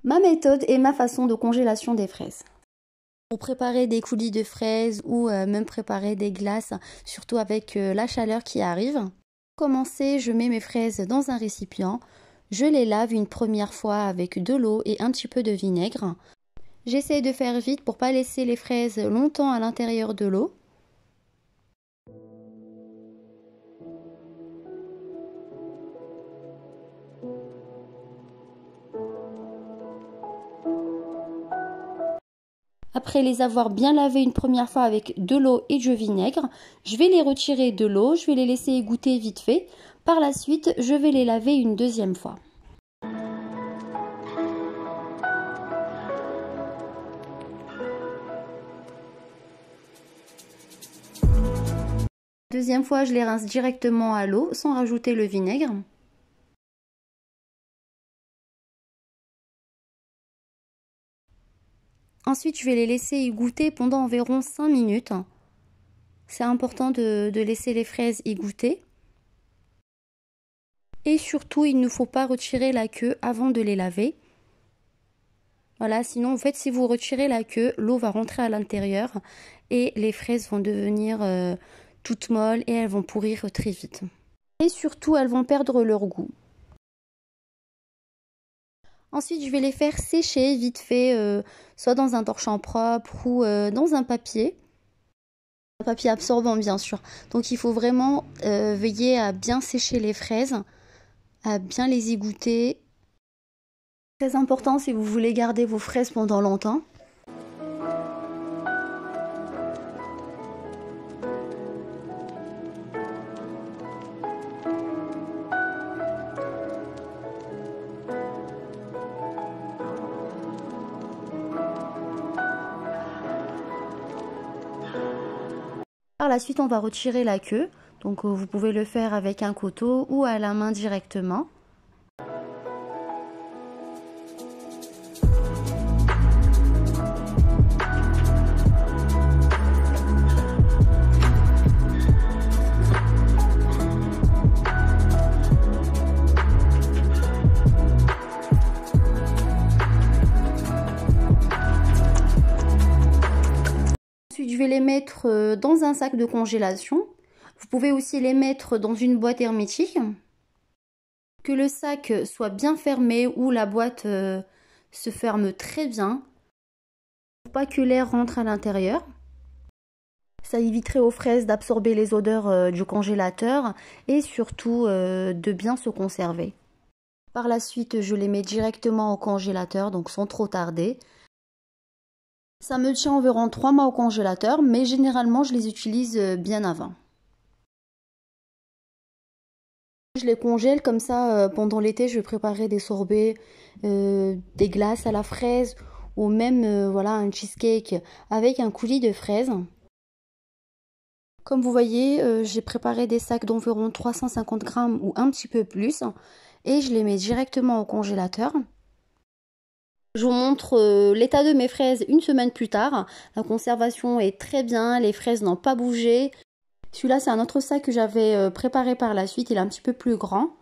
ma méthode et ma façon de congélation des fraises. Pour préparer des coulis de fraises ou même préparer des glaces, surtout avec la chaleur qui arrive. Pour commencer, je mets mes fraises dans un récipient. Je les lave une première fois avec de l'eau et un petit peu de vinaigre. J'essaie de faire vite pour ne pas laisser les fraises longtemps à l'intérieur de l'eau. Après les avoir bien lavées une première fois avec de l'eau et du vinaigre, je vais les retirer de l'eau, je vais les laisser égoutter vite fait. Par la suite, je vais les laver une deuxième fois. Deuxième fois, je les rince directement à l'eau sans rajouter le vinaigre. Ensuite, je vais les laisser égoutter pendant environ 5 minutes. C'est important de laisser les fraises égoutter. Et surtout, il ne faut pas retirer la queue avant de les laver. Voilà, sinon, en fait, si vous retirez la queue, l'eau va rentrer à l'intérieur et les fraises vont devenir toutes molles et elles vont pourrir très vite. Et surtout, elles vont perdre leur goût. Ensuite, je vais les faire sécher vite fait, soit dans un torchon propre ou dans un papier absorbant bien sûr. Donc il faut vraiment veiller à bien sécher les fraises, à bien les égoutter. Très important si vous voulez garder vos fraises pendant longtemps. Par la suite, on va retirer la queue. Donc vous pouvez le faire avec un couteau ou à la main directement. Ensuite, je vais les mettre dans un sac de congélation. Vous pouvez aussi les mettre dans une boîte hermétique. Que le sac soit bien fermé ou la boîte se ferme très bien. Pour pas que l'air rentre à l'intérieur. Ça éviterait aux fraises d'absorber les odeurs du congélateur et surtout de bien se conserver. Par la suite, je les mets directement au congélateur, donc sans trop tarder. Ça me tient environ 3 mois au congélateur, mais généralement je les utilise bien avant. Je les congèle comme ça pendant l'été, je vais préparer des sorbets, des glaces à la fraise ou même voilà, un cheesecake avec un coulis de fraises. Comme vous voyez, j'ai préparé des sacs d'environ 350 grammes ou un petit peu plus et je les mets directement au congélateur. Je vous montre l'état de mes fraises une semaine plus tard. La conservation est très bien, les fraises n'ont pas bougé. Celui-là, c'est un autre sac que j'avais préparé par la suite, il est un petit peu plus grand.